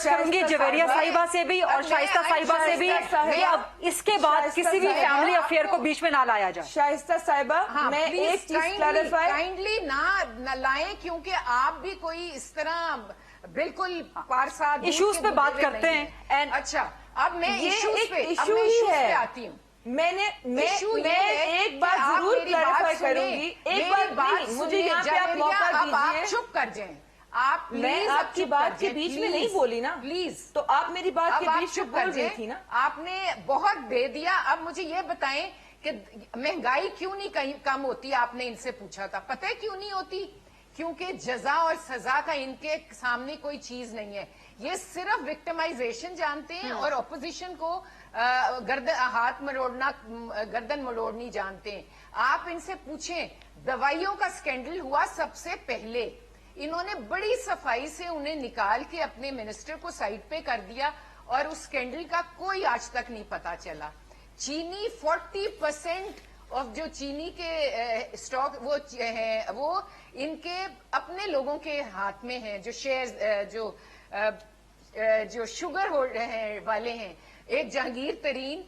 करूंगी जवेरिया साहिबा से भी और शाइस्ता साहिबा से भी कि अब इसके बाद किसी भी फैमिली अफेयर को बीच में ना लाया जाए। शाइस्ता साहिबा, मैं एक चीज क्लैरिफाई, काइंडली ना लाएं, क्योंकि आप भी कोई इस तरह बिल्कुल पारसा इश्यूज पे बात करते हैं। अच्छा, अब मैं ये एक इश्यूज इशू ही है। आती हूँ। मैं एक बात जरूर क्लैरिफाई करूंगी। एक बात नहीं, मुझे यहाँ पे आप मौका दीजिए। आप चुप कर जाएं। आप मैं आपकी बात के बीच में नहीं बोली ना, प्लीज। तो आप मेरी बात के बीच में बोल रही थी ना। आपने बहुत दे दिया। अब मुझे ये बताएं कि महंगाई क्यों नहीं कहीं कम होती? आपने इनसे पूछा था, पता है क्यों नहीं होती? क्योंकि जजा और सजा का इनके सामने कोई चीज नहीं है। ये सिर्फ विक्टिमाइजेशन जानते हैं और ऑपोजिशन को गर्दन मरोड़नी जानते हैं। आप इनसे पूछें, दवाइयों का स्कैंडल हुआ सबसे पहले, इन्होंने बड़ी सफाई से उन्हें निकाल के अपने मिनिस्टर को साइड पे कर दिया और उस स्कैंडल का कोई आज तक नहीं पता चला। चीनी 40% ऑफ जो चीनी के स्टॉक वो इनके अपने लोगों के हाथ में है, जो शेयर जो शुगर वाले हैं, एक जहांगीर तरीन,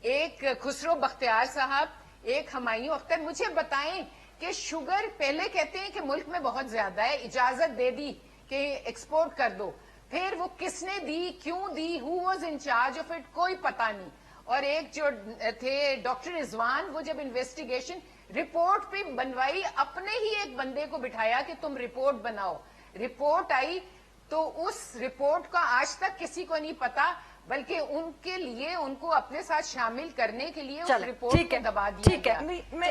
एक खुसरो बख्तियार साहब, एक हुमायूं अख्तर। मुझे बताएं कि शुगर पहले कहते हैं कि मुल्क में बहुत ज्यादा है, इजाजत दे दी कि एक्सपोर्ट कर दो, फिर वो किसने दी, क्यों दी, who was in charge of it, कोई पता नहीं। और एक जो थे डॉक्टर रिजवान, वो जब इन्वेस्टिगेशन रिपोर्ट पे बनवाई, अपने ही एक बंदे को बिठाया कि तुम रिपोर्ट बनाओ। रिपोर्ट आई तो उस रिपोर्ट का आज तक किसी को नहीं पता, बल्कि उनके लिए उनको अपने साथ शामिल करने के लिए उस रिपोर्ट को दबा दिया। ठीक है,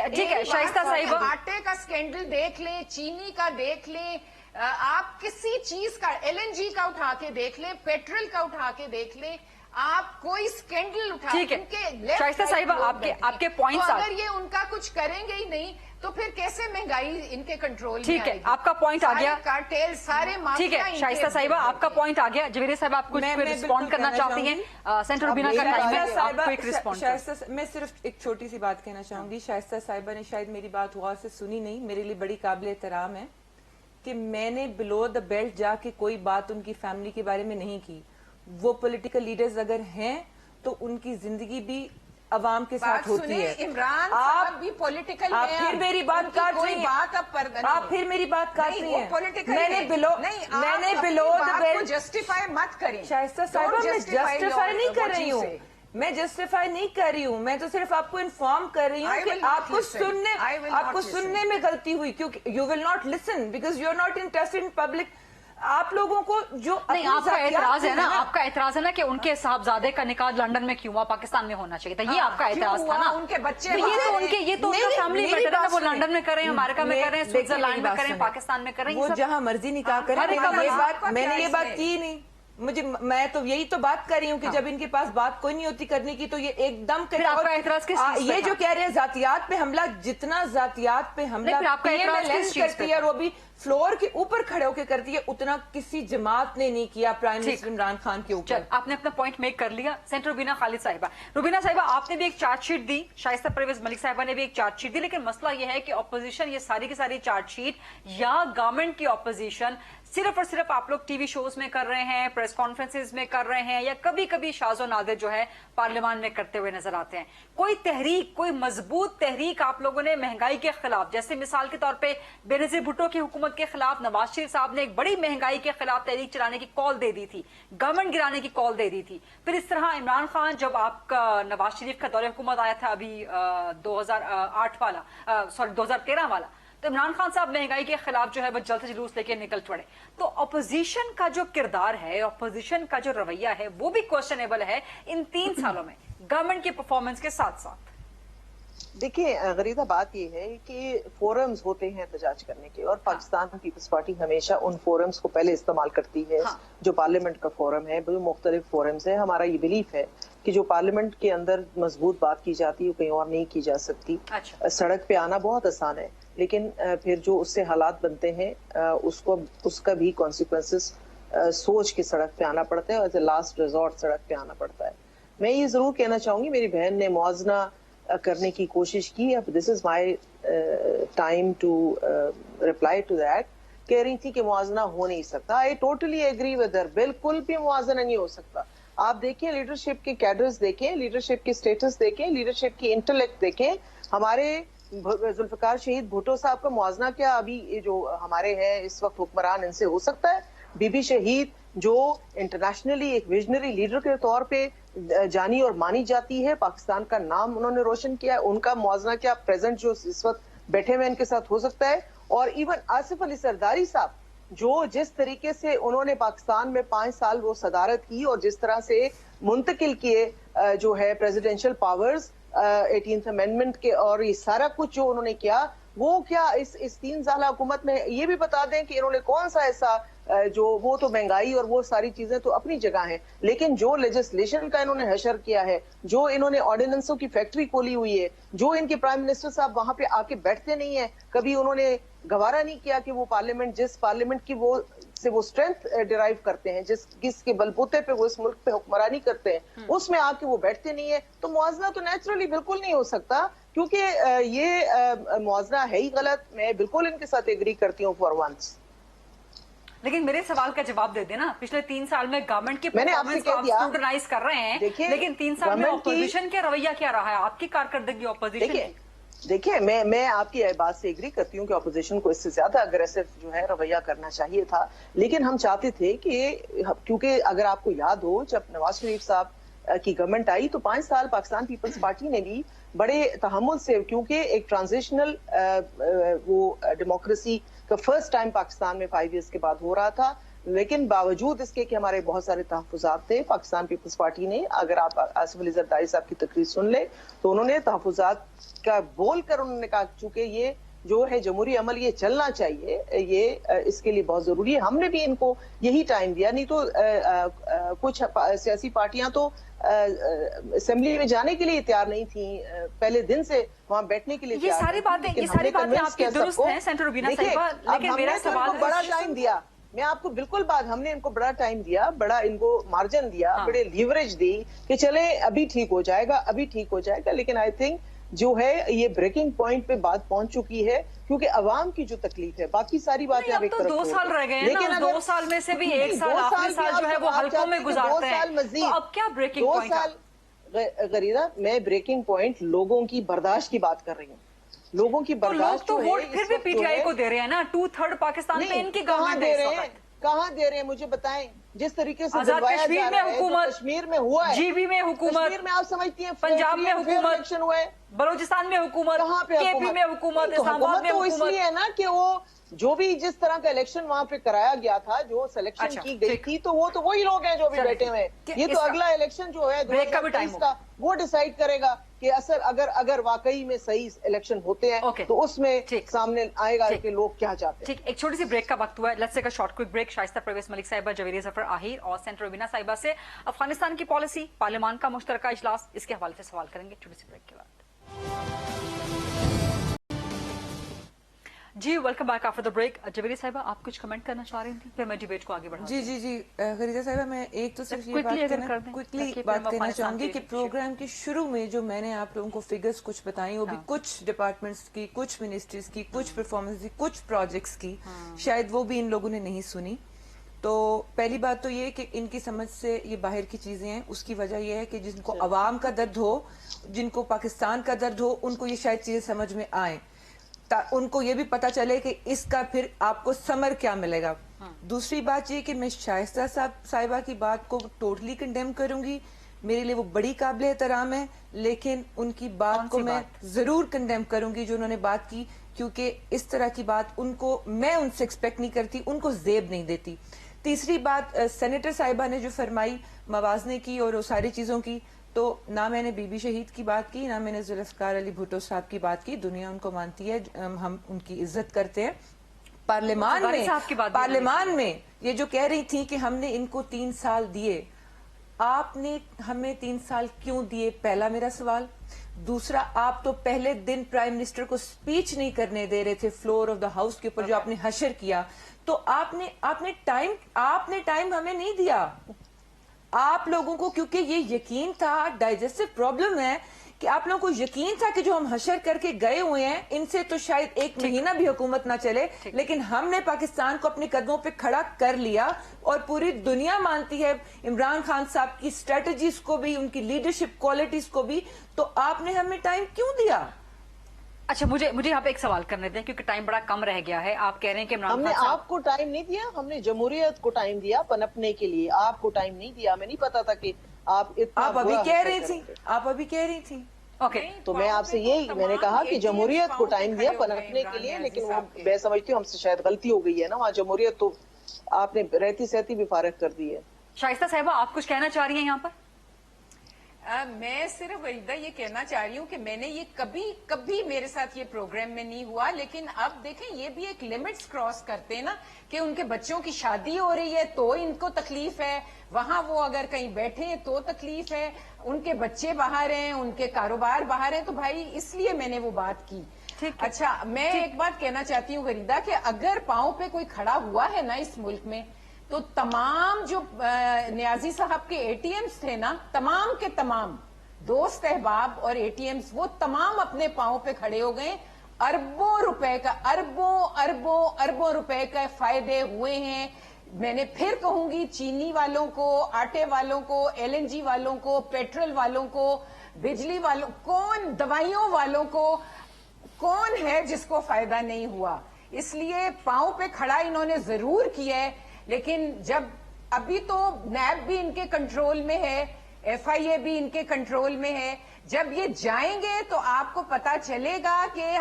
ठीक है शाइस्ता साहिबा, आटे का स्कैंडल देख लें, चीनी का देख लें, आप किसी चीज का, LNG का उठा के देख लें, पेट्रोल का उठा के देख लें, आप कोई स्कैंडल उठा, ठीक है शाइस्ता साहिबा, आपके पॉइंट्स, अगर ये उनका कुछ करेंगे ही नहीं तो फिर कैसे महंगाई इनके कंट्रोल में ठीक है, आपका पॉइंट आ गया, कार्टेल सारे ठीक है शाइस्ता साहिबा, आपका पॉइंट आ गया। जवेरी साहब, आप कुछ रिस्पॉन्ड करना चाहती हैं? सेंटर रुबीना का टाइम है, आप क्विक रिस्पॉन्ड। मैं सिर्फ एक छोटी सी बात कहना चाहूंगी। शाइस्ता साहिबा ने शायद मेरी बात गौर से सुनी नहीं, मेरे लिए बड़ी काबिल एहतराम है कि मैंने बिलो द बेल्ट जाके कोई बात उनकी फैमिली के बारे में नहीं की। वो पॉलिटिकल लीडर्स अगर हैं तो उनकी जिंदगी भी अवाम के साथ होती है। इमरान आप भी पॉलिटिकल, आप फिर मेरी बात काट रही हैं, आप फिर मेरी बात काट रही हैं। मैंने बिलो द बेल्ट जस्टिफाई मत करें शाइस्ता साहिबा, मैं जस्टिफाई नहीं कर रही हूँ, मैं जस्टिफाई नहीं कर रही हूँ, मैं तो सिर्फ आपको इन्फॉर्म कर रही हूँ कि आपको सुनने में गलती हुई, क्योंकि you will not listen because you are not interested in public. आप लोगों को जो नहीं, आपका एतराज है ना, आपका एतराज है ना कि उनके साहबजादे का निकाह लंदन में क्यों हुआ, पाकिस्तान में होना चाहिए था, ये आपका एतराज था ना। उनके बच्चे, ये तो उनका फैमिली मैटर है ना, वो लंदन में कर रहे हैं, अमेरिका में कर रहे हैं, स्विट्जरलैंड में कर रहे हैं, पाकिस्तान में कर रहे हैं, वो जहां मर्जी निकाह करें। मैंने ये बात की नहीं, मैं तो यही तो बात कर रही हूँ कि जब इनके पास बात कोई नहीं होती करने की तो ये एकदम ये जो कह रहे हैं जातियात पे हमला, जितना जातियात पे हमला करती है और वो भी फ्लोर के ऊपर खड़े होकर करती है, उतना किसी जमात ने नहीं किया प्राइम मिनिस्टर इमरान खान के ऊपर। आपने अपना पॉइंट मेक कर लिया। सेंटर रुबीना खालिद साहिबा, रुबीना साहिबा, आपने भी एक चार्जशीट दी, शाइस्ता परवेज मलिक साहिबा ने भी एक चार्जशीट दी, लेकिन मसला यह है कि ऑपोजिशन ये सारी की सारी चार्जशीट या गवर्नमेंट की ऑपोजिशन सिर्फ और सिर्फ आप लोग टीवी शोज में कर रहे हैं, प्रेस कॉन्फ्रेंसेज में कर रहे हैं, या कभी कभी शाज़ो नादिर जो है पार्लियामान में करते हुए नजर आते हैं। कोई तहरीक, कोई मजबूत तहरीक आप लोगों ने महंगाई के खिलाफ, जैसे मिसाल के तौर पे बेनजीर भुट्टो की हुकूमत के खिलाफ नवाज शरीफ साहब ने एक बड़ी महंगाई के खिलाफ तहरीक चलाने की कॉल दे दी थी, गवर्नमेंट गिराने की कॉल दे दी थी। फिर इस तरह इमरान खान, जब आपका नवाज शरीफ का दौरे हुकूमत आया था अभी 2013 वाला, तो इमरान खान साहब महंगाई के खिलाफ जो है वो जल्द से जुलूस लेके निकल पड़े। तो अपोजिशन का जो किरदार है, अपोजिशन का जो रवैया है, वो भी क्वेश्चनेबल है इन 3 सालों में गवर्नमेंट के परफॉर्मेंस के साथ साथ। देखिए गरीदा, बात ये है कि फोरम्स होते हैं एहतजाज करने के, और पाकिस्तान पीपल्स पार्टी हमेशा उन फोरम्स को पहले इस्तेमाल करती है। जो पार्लियामेंट का फोरम है, वो मुख्तलिफ फोरम्स है। हमारा ये बिलीफ है कि जो पार्लियामेंट के अंदर मजबूत बात की जाती है वो कहीं और नहीं की जा सकती। सड़क पे आना बहुत आसान है, लेकिन फिर जो उससे हालात बनते हैं उसका भी कॉन्सिक्वेंसेस सोच के सड़क पे आना पड़ता है, और एज ए लास्ट रिजॉर्ट सड़क पे आना पड़ता है। मैं ये जरूर कहना चाहूंगी, मेरी बहन ने मुआवजा करने की कोशिश की। अब this is my time to reply to that. कह रही थी कि मुआवजा हो नहीं सकता। I totally agree with her, बिल्कुल भी मुआवजा नहीं हो सकता। आप देखें, लीडरशिप के कैडर्स देखें, लीडरशिप की स्टेटस देखें, लीडरशिप की इंटेलेक्ट देखें। हमारे जुल्फिकार शहीद भुट्टो साहब का मुआवजा क्या अभी जो हमारे हैं इस वक्त हुक्मरान, इनसे हो सकता है? बीबी शहीद जो इंटरनेशनली एक विजनरी लीडर के तौर पे जानी और मानी जाती है, पाकिस्तान का नाम उन्होंने रोशन किया है, उनका मुआवजा क्या प्रेजेंट जो इस वक्त बैठे हुए इनके साथ हो सकता है? और इवन आसिफ अली सरदारी साहब, जो जिस तरीके से उन्होंने पाकिस्तान में 5 साल वो सदारत की और जिस तरह से मुंतकिल किए जो है प्रेसिडेंशियल पावर्स 18th अमेंडमेंट के, और ये सारा कुछ जो उन्होंने किया, وہ کیا اس 3 साल हुकूमत में ये भी बता दें कि इन्होंने कौन सा ऐसा जो वो तो महंगाई और वो सारी चीजें तो अपनी जगह हैं, लेकिन जो लेजिस्लेशन का इन्होंने हशर किया है, जो इन्होंने ऑर्डिनेंसों की फैक्ट्री खोली हुई है, जो इनके प्राइम मिनिस्टर साहब वहां पे आके बैठते नहीं है, कभी उन्होंने गवारा नहीं किया कि वो पार्लियामेंट जिस पार्लियामेंट की वो स्ट्रेंथ डिराइव करते हैं, जिसके बलबूते पे वो इस मुल्क पे हुक्मरानी करते हैं, उसमें आके वो बैठते नहीं है, तो मुआवजा तो नेचुरली बिल्कुल नहीं हो सकता, क्योंकि ये मुआवजा है ही गलत। मैं बिल्कुल इनके साथ एग्री करती हूँ फॉर वंस। लेकिन मेरे सवाल का जवाब दे देना, पिछले 3 साल में गवर्नमेंट की मैंने आपसे परफॉर्मेंस को कह आप दिया, स्क्रूटनाइज कर रहे हैं, लेकिन 3 साल में ऑपोजिशन का रवैया क्या रहा है, आपकी कारकर्दगी ऑपोजिशन? देखिए मैं आपकी बात से एग्री करती हूँ कि अपोजिशन को इससे ज्यादा अग्रेसिव जो है रवैया करना चाहिए था, लेकिन हम चाहते थे कि क्योंकि अगर आपको याद हो जब नवाज शरीफ साहब की गवर्नमेंट आई तो 5 साल पाकिस्तान पीपल्स पार्टी ने भी बड़े तहम्मुल से, क्योंकि एक ट्रांजिशनल वो डेमोक्रेसी का फर्स्ट टाइम पाकिस्तान में 5 इयर्स के बाद हो रहा था, लेकिन बावजूद इसके कि हमारे बहुत सारे तहफ़्फ़ुज़ात थे, पाकिस्तान पीपल्स पार्टी ने, अगर आप आसिफ अली ज़रदारी साहब की तकरीर सुन ले तो उन्होंने तहफ़्फ़ुज़ात का बोल कर उन्होंने कहा चूंकि ये जो है जमहूरी अमल ये चलना चाहिए, ये इसके लिए बहुत जरूरी है। हमने भी इनको यही टाइम दिया, नहीं तो कुछ सियासी पार्टियां तो असेंबली में जाने के लिए तैयार नहीं थी, पहले दिन से वहां बैठने के लिए ये सारी बातें आपकी दुरुस्त हैं सेंटर रुबीना साहिबा, लेकिन मेरा सवाल बड़ा टाइम दिया, मैं आपको बिल्कुल बात, हमने इनको बड़ा टाइम दिया, बड़ा इनको मार्जिन दिया, बड़े लीवरेज दी कि चले अभी ठीक हो जाएगा, अभी ठीक हो जाएगा, लेकिन आई थिंक जो है ये ब्रेकिंग पॉइंट पे बात पहुंच चुकी है, क्योंकि अवाम की जो तकलीफ है, बाकी सारी बातें अब तो 2 साल रह गए हैं ना, 2 साल में से भी 1 साल आखिरी साल जो है वो हल्कों में गुजारते हैं, तो अब क्या ब्रेकिंग पॉइंट? 2 साल गरीदा, मैं ब्रेकिंग पॉइंट लोगों की बर्दाश्त की बात कर रही हूँ, लोगों की बर्दाश्त तो वोट फिर भी पीटीआई को दे रहे हैं ना, 2/3 पाकिस्तान में इनकी गवर्नमेंट दे रहे हैं, कहाँ दे रहे हैं मुझे बताएं, जिस तरीके से कश्मीर में हुकूमत, कश्मीर में हुआ है, जीबी में हुकूमत, कश्मीर में आप समझती हैं, पंजाब में हुकूमत, इलेक्शन हुआ है, बलूचिस्तान में हुकूमत, कहाँ पे केपी में हुकूमत, इस्लामाबाद में हुकूमत, इसलिए है ना कि वो जो भी जिस तरह का इलेक्शन वहाँ पे कराया गया था, जो सिलेक्शन की गई थी, तो वो तो वही लोग हैं जो भी बैठे हुए हैं, ये तो अगला इलेक्शन जो है 2023 का वो डिसाइड करेगा कि अगर वाकई में सही इलेक्शन होते हैं तो उसमें सामने आएगा कि लोग क्या चाहते हैं। ठीक, एक छोटी सी ब्रेक का वक्त हुआ है, let's take a short quick break. Shaista Parvez Malik साहिबा, जवेरिया जफर आहिर और सेंटर रुबीना साहिबा से अफगानिस्तान की पॉलिसी, पार्लियामान का मुश्तरका इजलास, इसके हवाले से सवाल करेंगे छोटी सी ब्रेक के बाद। जी welcome back after the break. Javeria साहिबा, आप कुछ कमेंट करना चाह रही थी, फिर मैं डिबेट को आगे बढ़ा। जी खरीदा साहिबा, मैं एक तो सिर्फ ये क्विकली बात कहना चाहूंगी कि प्रोग्राम के शुरू में जो मैंने आप लोगों को फिगर्स कुछ बताई, वो भी कुछ डिपार्टमेंट्स की, कुछ मिनिस्ट्रीज की, कुछ परफॉर्मेंस की, कुछ प्रोजेक्ट्स की, शायद वो भी इन लोगों ने नहीं सुनी। तो पहली बात तो ये कि इनकी समझ से ये बाहर की चीजें हैं, उसकी वजह यह है कि जिनको अवाम का दर्द हो, जिनको पाकिस्तान का दर्द हो, उनको ये शायद चीजें समझ में आए, उनको ये भी पता चले कि इसका फिर आपको समर क्या मिलेगा। दूसरी बात ये कि मैं शाइस्ता साहिबा की बात को टोटली कंडेम करूंगी, मेरे लिए वो बड़ी काबिल एहतराम है, लेकिन उनकी बात को मैं जरूर कंडेम करूंगी जो उन्होंने बात की, क्योंकि इस तरह की बात उनको, मैं उनसे एक्सपेक्ट नहीं करती, उनको जेब नहीं देती। तीसरी बात, सेनेटर साहिबा ने जो फरमाई मवाजने की और वो सारी चीजों की, तो ना मैंने बीबी शहीद की बात की, ना मैंने जुल्फकार अली भुट्टो साहब की बात की, दुनिया उनको मानती है, हम उनकी इज्जत करते हैं। पार्लियामान में ये जो कह रही थी कि हमने इनको 3 साल दिए, आपने हमें 3 साल क्यों दिए, पहला मेरा सवाल। दूसरा, आप तो पहले दिन प्राइम मिनिस्टर को स्पीच नहीं करने दे रहे थे फ्लोर ऑफ द हाउस के ऊपर, जो आपने हशर किया, तो आपने टाइम हमें नहीं दिया आप लोगों को, क्योंकि ये यकीन था, डाइजेस्टिव प्रॉब्लम है कि आप लोगों को यकीन था कि जो हम हशर करके गए हुए हैं इनसे तो शायद 1 महीना भी हुकूमत ना चले, लेकिन हमने पाकिस्तान को अपने कदमों पे खड़ा कर लिया और पूरी दुनिया मानती है इमरान खान साहब की स्ट्रेटजीज को भी, उनकी लीडरशिप क्वालिटीज को भी, तो आपने हमें टाइम क्यों दिया? अच्छा, मुझे यहाँ पे एक सवाल करने दें, क्योंकि टाइम बड़ा कम रह गया है। आप कह रहे हैं कि हमने आपको टाइम नहीं दिया, हमने जमहूरियत को टाइम दिया पनपने के लिए, आपको टाइम नहीं दिया। हमें नहीं पता था कि आप अभी कह रही थी, ओके। तो मैं आपसे यही मैंने कहा कि जमहूरियत को टाइम दिया पनपने के लिए, लेकिन वो मैं समझती हूँ हमसे शायद गलती हो गई है ना, वहाँ जमहूरियत तो आपने रहती सहती भी फारग कर दी है। शाइस्ता साहिबा, आप कुछ कहना चाह रही हैं यहाँ पर? मैं सिर्फ वहीदा ये कहना चाह रही हूँ कि मैंने ये कभी मेरे साथ ये प्रोग्राम में नहीं हुआ, लेकिन अब देखें ये भी एक लिमिट्स क्रॉस करते हैं ना, कि उनके बच्चों की शादी हो रही है तो इनको तकलीफ है, वहां वो अगर कहीं बैठे हैं तो तकलीफ है, उनके बच्चे बाहर हैं, उनके कारोबार बाहर हैं, तो भाई इसलिए मैंने वो बात की। अच्छा, मैं एक बात कहना चाहती हूँ गरीदा, कि अगर पांव पे कोई खड़ा हुआ है ना इस मुल्क में, तो तमाम जो नियाजी साहब के एटीएम्स थे ना, तमाम के तमाम दोस्त अहबाब और एटीएम्स, वो तमाम अपने पांव पे खड़े हो गए। अरबों रुपए का, अरबों रुपए का फायदे हुए हैं। मैंने फिर कहूंगी, चीनी वालों को, आटे वालों को, एलएनजी वालों को, पेट्रोल वालों को, बिजली वालों, कौन, दवाइयों वालों को, कौन है जिसको फायदा नहीं हुआ? इसलिए पांव पे खड़ा इन्होंने जरूर किया है, लेकिन जब अभी तो नैब भी इनके कंट्रोल में है, एफआईए भी इनके कंट्रोल में है, जब ये जाएंगे तो आपको पता चलेगा कि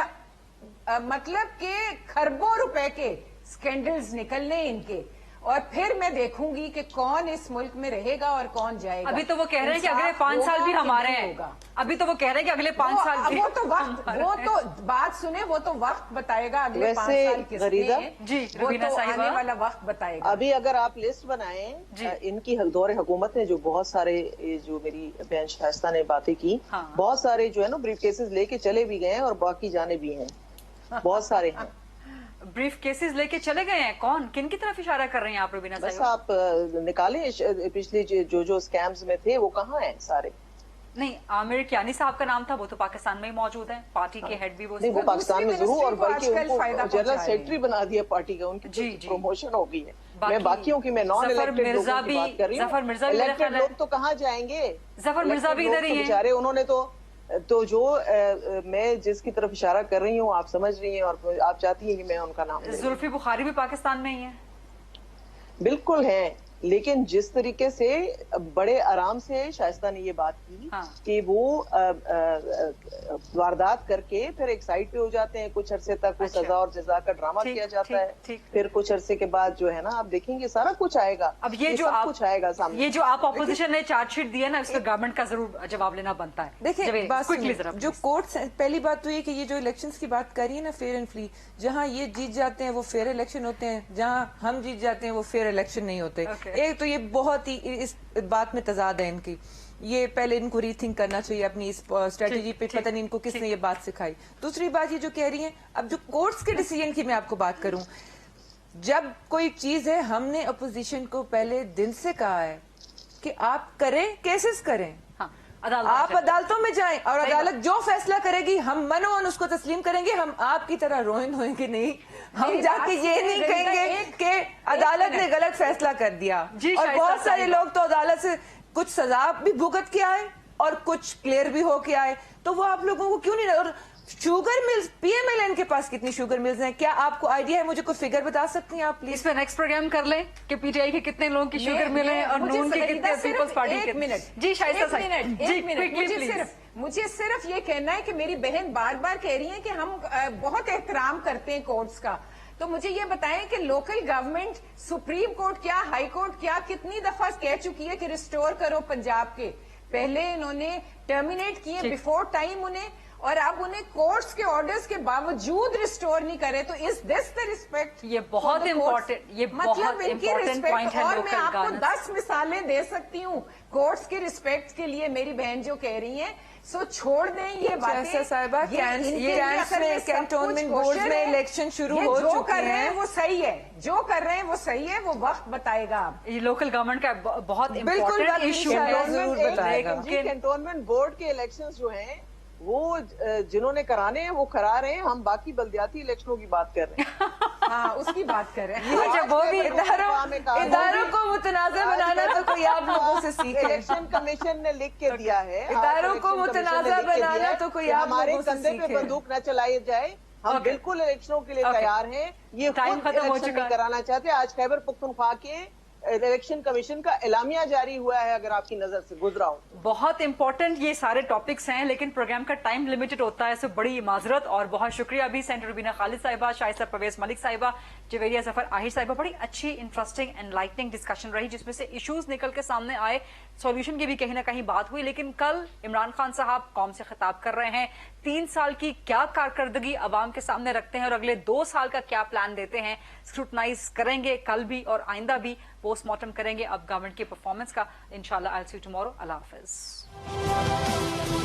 मतलब कि खरबों रुपए के स्कैंडल्स निकलने इनके, और फिर मैं देखूंगी कि कौन इस मुल्क में रहेगा और कौन जाएगा। अभी तो वो कह रहे हैं कि अगले 5 साल भी हमारे हैं। अभी तो वो कह रहे हैं कि अगले 5 साल भी, वो तो बात सुने, वो तो वक्त बताएगा अगले 5 साल किसने हैं। जी, वो रवीना तो साहिबा, आने वाला वक्त बताएगा। अभी अगर आप लिस्ट बनाएं, इनकी दौरे हुकूमत ने जो बहुत सारे, जो मेरी बहन शाइस्ता ने बातें की, बहुत सारे जो है ना ब्रीफ केसेस लेके चले भी गए हैं और बाकी जाने भी हैं, बहुत सारे हैं। ब्रीफ केसेस लेके चले गए हैं? कौन, किन की तरफ इशारा कर रहे हैं आप रवीना बस साहिबा? आप निकालें पिछले जो स्कैम्स में थे वो कहाँ हैं सारे? नहीं, आमिर कियानी साहब का नाम था, वो तो पाकिस्तान में ही मौजूद है, पार्टी के हेड भी वो नहीं, वो पाकिस्तान में जरूर, और बल्कि उनको जनरल सेक्रेटरी बना दिया पार्टी का, उनकी जी, प्रमोशन हो गई है। मैं बाकियों की, मैं नॉन इलेक्टेड लोगों की बात कर रही हूँ। जफर मिर्जा भी, इलेक्टेड लोग तो कहाँ जाएंगे? जफर मिर्जा भी इधर ही है बेचारे, उन्होंने तो जो मैं जिसकी तरफ इशारा कर रही हूँ आप समझ रही हैं, और आप चाहती हैं कि मैं उनका नाम ले। जुल्फी बुखारी भी पाकिस्तान में ही है। बिल्कुल है, लेकिन जिस तरीके से बड़े आराम से शाइस्ता ने ये बात की कि वो वारदात करके फिर एक साइड पे हो जाते हैं, कुछ अरसे तक वो सजा और जजा का ड्रामा किया जाता है, फिर कुछ अरसे के बाद जो है ना, आप देखेंगे सारा कुछ आएगा। अब ये जो सब कुछ आएगा सामने। ये जो आप ऑपोजिशन ने चार्जशीट दिया ना, इसका गवर्नमेंट का जरूर जवाब लेना बनता है। देखिए, जो कोर्ट, पहली बात तो ये कि ये जो इलेक्शंस की बात करी है ना, फेयर एंड फ्री, जहाँ ये जीत जाते हैं वो फेयर इलेक्शन होते हैं, जहाँ हम जीत जाते हैं वो फेयर इलेक्शन नहीं होते। एक तो ये बहुत ही इस बात में तजाद है इनकी, ये पहले इनको रीथिंक करना चाहिए अपनी इस स्ट्रेटेजी पे, पता नहीं इनको किसने ये बात सिखाई। दूसरी बात ये जो कह रही हैं, अब जो कोर्ट्स के डिसीजन की मैं आपको बात करूं, जब कोई चीज है, हमने अपोजिशन को पहले दिन से कहा है कि आप करें, केसेस करें, आप अदालतों में जाएं, और अदालत जो फैसला करेगी हम मनोमन उसको तस्लीम करेंगे। हम आपकी तरह रोइन होएंगे नहीं, हम जाके ये नहीं कहेंगे कि अदालत ने गलत फैसला कर दिया। और बहुत सारे लोग तो अदालत से कुछ सजा भी भुगत के आए और कुछ क्लियर भी होके आए, तो वो आप लोगों को क्यों नहीं। और शुगर मिल्स, पीएमएलएन के पास कितनी शुगर मिल्स हैं, क्या आपको आइडिया है? मुझे कोई फिगर बता सकती हैं आप प्लीज? इस पे नेक्स्ट प्रोग्राम कर लें कि पीटीआई के कितने लोगों की शुगर मिल है और नून की कितने, पीपल्स पार्टी के। जी शाइस्ता साहब, मुझे सिर्फ ये कहना है कि मेरी बहन बार बार कह रही है कि हम बहुत एहतराम करते हैं कोर्ट्स का, तो मुझे ये बताएं कि लोकल गवर्नमेंट, सुप्रीम कोर्ट क्या, हाई कोर्ट क्या, कितनी दफा कह चुकी है कि रिस्टोर करो पंजाब के। पहले इन्होंने टर्मिनेट किए बिफोर टाइम उन्हें, और अब उन्हें कोर्ट्स के ऑर्डर्स के बावजूद रिस्टोर नहीं करे, तो इज दिस द रिस्पेक्ट? ये बहुत इम्पोर्टेंट, ये मतलब इनकी रिस्पेक्ट। और मैं आपको 10 मिसालें दे सकती हूँ कोर्ट्स की रिस्पेक्ट के लिए, मेरी बहन जो कह रही है। सो छोड़ दें ये बातें साहिबा, कैंटोनमेंट बोर्ड में इलेक्शन शुरू हो जो कर रहे हैं वो सही है, जो कर रहे हैं वो सही है, वो वक्त बताएगा। ये लोकल गवर्नमेंट का बहुत इम्पोर्टेंट इशू है। कैंटोनमेंट बोर्ड के इलेक्शन जो हैं वो जिन्होंने कराने हैं वो करा रहे हैं, हम बाकी बल्दियाती इलेक्शनों की बात कर रहे हैं। हाँ, उसकी बात कर रहे हैं। अच्छा, वो भी इदारों को मुतनाज़ा बनाना तो कोई आप लोगों से सीखे। इलेक्शन कमीशन ने लिख के दिया है, इदारों को मुतनाज़ा बनाना तो कोई आप हमारे कंधे पे बंदूक न चलाई जाए। हम बिल्कुल इलेक्शनों के लिए तैयार हैं, ये टाइम खत्म हो चुका कराना चाहते हैं। आज खैबर पख्तूनख्वा के الیکشن کمیشن کا اعلامیہ جاری ہوا ہے اگر آپ کی نظر سے گزرا ہو. بہت امپورٹنٹ یہ سارے ٹاپکس ہیں لیکن پروگرام کا ٹائم لمیٹڈ ہوتا ہے, اس سے بڑی معذرت. اور بہت شکریہ ابھی سینٹر روبینہ خالد صاحبہ, شائستہ پرویز ملک صاحبہ, جویریہ ظفر آہر صاحبہ. بڑی اچھی انٹرسٹنگ اینڈ لائٹنگ ڈسکشن رہی جس میں سے ایشوز نکل کے سامنے آئے, سولوشن کی بھی کہیں نہ کہیں بات ہوئی. لیکن کل عمران خان صاحب قوم سے خطاب کر رہے ہیں, 3 سال کی کیا کارکردگی عوام کے سامنے رکھتے ہیں اور اگلے 2 سال کا کیا پلان دیتے ہیں, اسکروٹنائز کریں گے کل بھی اور آئندہ بھی, پوسٹ مارٹم کریں گے اب گورنمنٹ کی پرفارمنس کا. انشاءاللہ I'll see you tomorrow. اللہ حافظ.